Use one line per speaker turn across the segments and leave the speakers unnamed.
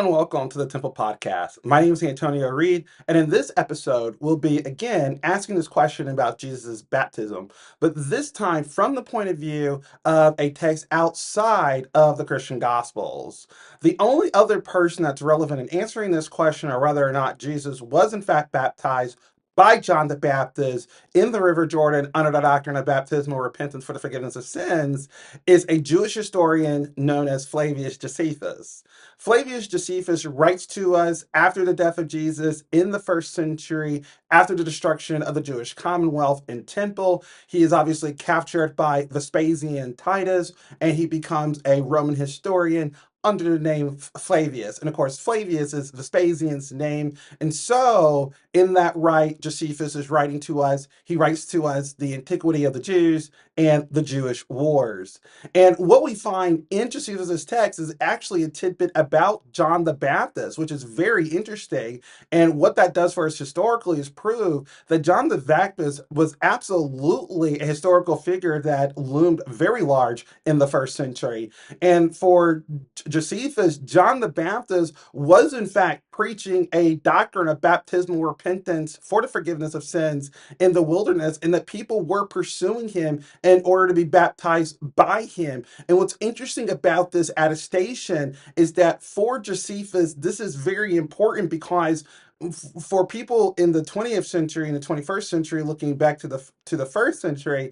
And welcome to the Temple Podcast. My name is Antonio Reed, and in this episode, we'll be again asking this question about Jesus' baptism, but this time from the point of view of a text outside of the Christian Gospels. The only other person that's relevant in answering this question, or whether or not Jesus was in fact baptized by John the Baptist in the River Jordan under the doctrine of baptismal repentance for the forgiveness of sins, is a Jewish historian known as Flavius Josephus. Flavius Josephus writes to us after the death of Jesus in the first century, after the destruction of the Jewish Commonwealth and Temple. He is obviously captured by Vespasian Titus, and he becomes a Roman historian under the name Flavius. And of course, Flavius is Vespasian's name. And so, in that right, Josephus is writing to us. He writes to us the antiquity of the Jews and the Jewish wars. And what we find in Josephus' text is actually a tidbit about John the Baptist, which is very interesting. And what that does for us historically is prove that John the Baptist was absolutely a historical figure that loomed very large in the first century. And for Josephus, John the Baptist was in fact preaching a doctrine of baptismal repentance for the forgiveness of sins in the wilderness, and that people were pursuing him in order to be baptized by him. And what's interesting about this attestation is that for Josephus, this is very important because for people in the 20th century and the 21st century, looking back to the first century,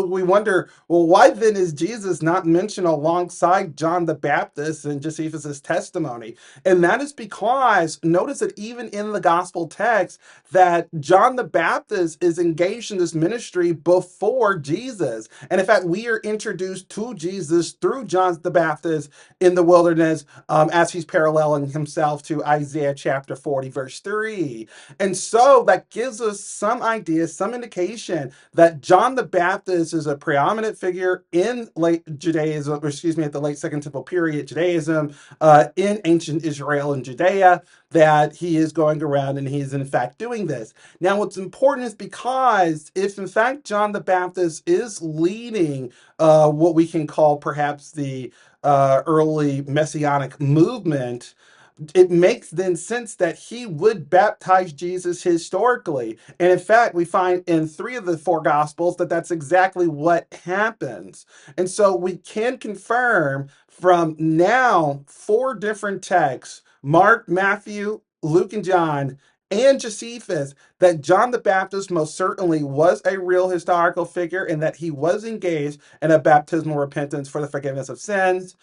we wonder, well, why then is Jesus not mentioned alongside John the Baptist in Josephus's testimony? And that is because notice that even in the gospel text, that John the Baptist is engaged in this ministry before Jesus. And in fact, we are introduced to Jesus through John the Baptist in the wilderness, as he's paralleling himself to Isaiah chapter 40, verse 3. And so that gives us some idea, some indication that John the Baptist is a preeminent figure in late Judaism, or excuse me, at the late Second Temple period Judaism, in ancient Israel and Judea, that he is going around and he's in fact doing this. Now, what's important is because if in fact John the Baptist is leading what we can call perhaps the early messianic movement, it makes then sense that he would baptize Jesus historically. And in fact, we find in three of the four gospels that that's exactly what happens. And so we can confirm from now four different texts, Mark, Matthew, Luke, and John, and Josephus, that John the Baptist most certainly was a real historical figure and that he was engaged in a baptismal repentance for the forgiveness of sins.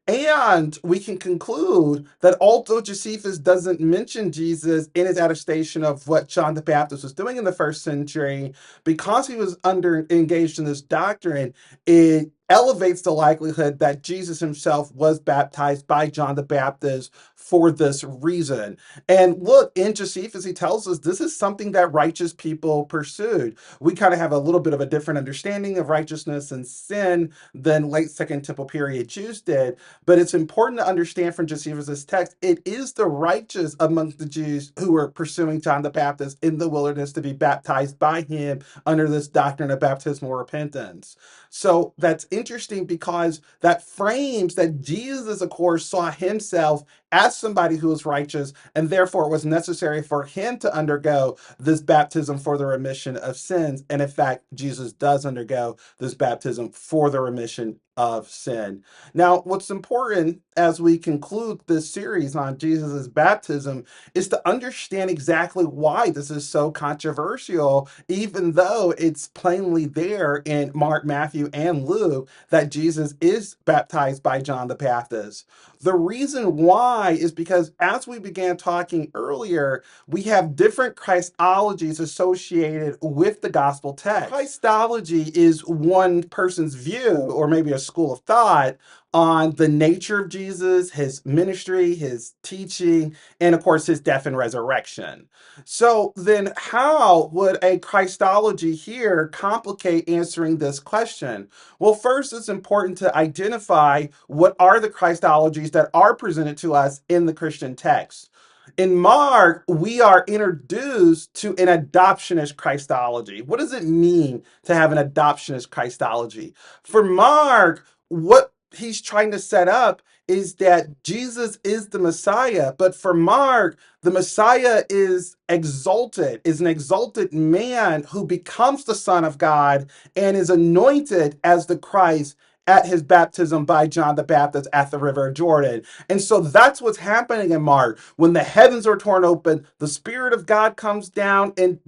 And we can conclude that although Josephus doesn't mention Jesus in his attestation of what John the Baptist was doing in the first century, because he was engaged in this doctrine, it elevates the likelihood that Jesus himself was baptized by John the Baptist for this reason. And look, in Josephus, he tells us this is something that righteous people pursued. We kind of have a little bit of a different understanding of righteousness and sin than late Second Temple period Jews did. But it's important to understand from Josephus' text, it is the righteous amongst the Jews who were pursuing John the Baptist in the wilderness to be baptized by him under this doctrine of baptismal repentance. So that's interesting because that frames that Jesus, of course, saw himself as somebody who was righteous, and therefore it was necessary for him to undergo this baptism for the remission of sins. And in fact, Jesus does undergo this baptism for the remission of sin. Now, what's important as we conclude this series on Jesus' baptism is to understand exactly why this is so controversial, even though it's plainly there in Mark, Matthew, and Luke that Jesus is baptized by John the Baptist. The reason why is because, as we began talking earlier, we have different Christologies associated with the gospel text. Christology is one person's view, or maybe a school of thought, on the nature of Jesus, his ministry, his teaching, and of course, his death and resurrection. So then, how would a Christology here complicate answering this question? Well, first, it's important to identify what are the Christologies that are presented to us in the Christian text. In Mark, we are introduced to an adoptionist Christology. What does it mean to have an adoptionist Christology? For Mark, what he's trying to set up is that Jesus is the Messiah. But for Mark, the Messiah is exalted, is an exalted man who becomes the Son of God and is anointed as the Christ at his baptism by John the Baptist at the river Jordan. And so that's what's happening in Mark. When the heavens are torn open, the Spirit of God comes down and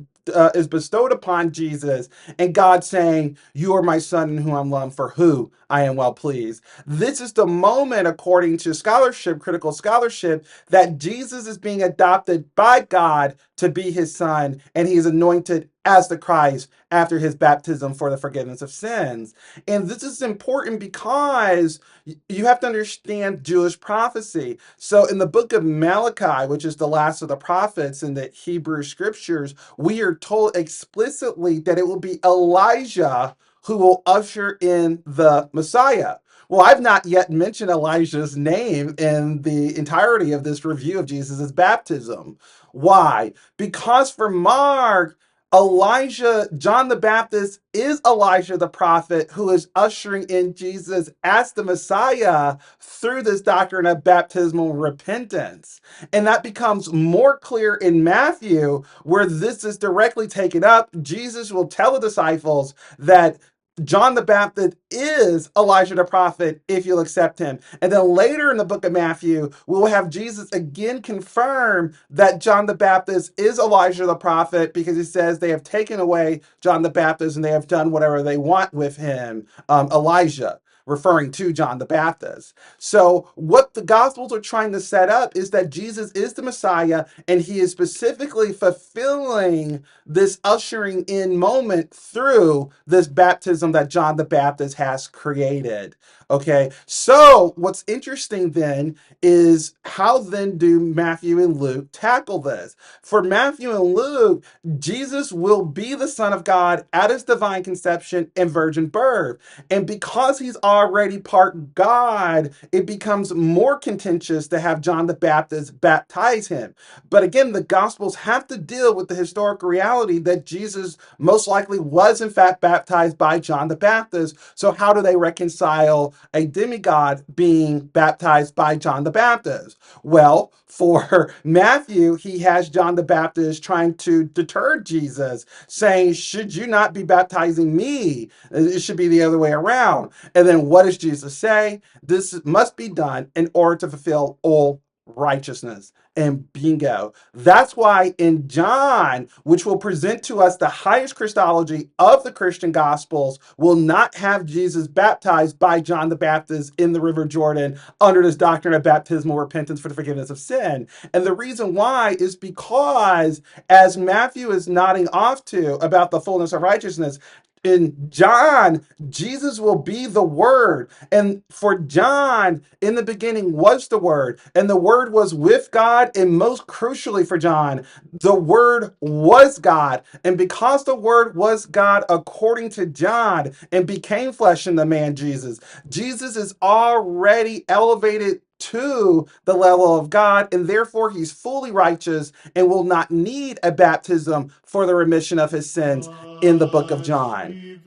is bestowed upon Jesus, and God saying, "You are my son in whom I'm loved, for who I am well pleased." This is the moment, according to scholarship, critical scholarship, that Jesus is being adopted by God to be his son, and he is anointed as the Christ after his baptism for the forgiveness of sins. And this is important because you have to understand Jewish prophecy. So in the book of Malachi, which is the last of the prophets in the Hebrew scriptures, we are told explicitly that it will be Elijah who will usher in the Messiah. Well, I've not yet mentioned Elijah's name in the entirety of this review of Jesus' baptism. Why? Because for Mark, John the Baptist is Elijah the prophet who is ushering in Jesus as the Messiah through this doctrine of baptismal repentance. And that becomes more clear in Matthew, where this is directly taken up. Jesus will tell the disciples that John the Baptist is Elijah the prophet if you'll accept him. And then later in the book of Matthew, we will have Jesus again confirm that John the Baptist is Elijah the prophet, because he says they have taken away John the Baptist and they have done whatever they want with him, Elijah, referring to John the Baptist. So what the Gospels are trying to set up is that Jesus is the Messiah, and he is specifically fulfilling this ushering in moment through this baptism that John the Baptist has created. Okay, so what's interesting then is how then do Matthew and Luke tackle this? For Matthew and Luke, Jesus will be the Son of God at his divine conception and virgin birth. And because he's already part God, it becomes more contentious to have John the Baptist baptize him. But again, the Gospels have to deal with the historical reality that Jesus most likely was in fact baptized by John the Baptist. So how do they reconcile a demigod being baptized by John the Baptist? Well, for Matthew, he has John the Baptist trying to deter Jesus, saying, "Should you not be baptizing me? It should be the other way around." And then what does Jesus say? This must be done in order to fulfill all righteousness. And bingo. That's why in John, which will present to us the highest Christology of the Christian Gospels, will not have Jesus baptized by John the Baptist in the River Jordan under this doctrine of baptismal repentance for the forgiveness of sin. And the reason why is because, as Matthew is nodding off to about the fullness of righteousness, in John, Jesus will be the Word. And for John, in the beginning was the Word, and the Word was with God. And most crucially for John, the Word was God. And because the Word was God, according to John, and became flesh in the man Jesus, Jesus is already elevated to the level of God, and therefore he's fully righteous and will not need a baptism for the remission of his sins in the book of John.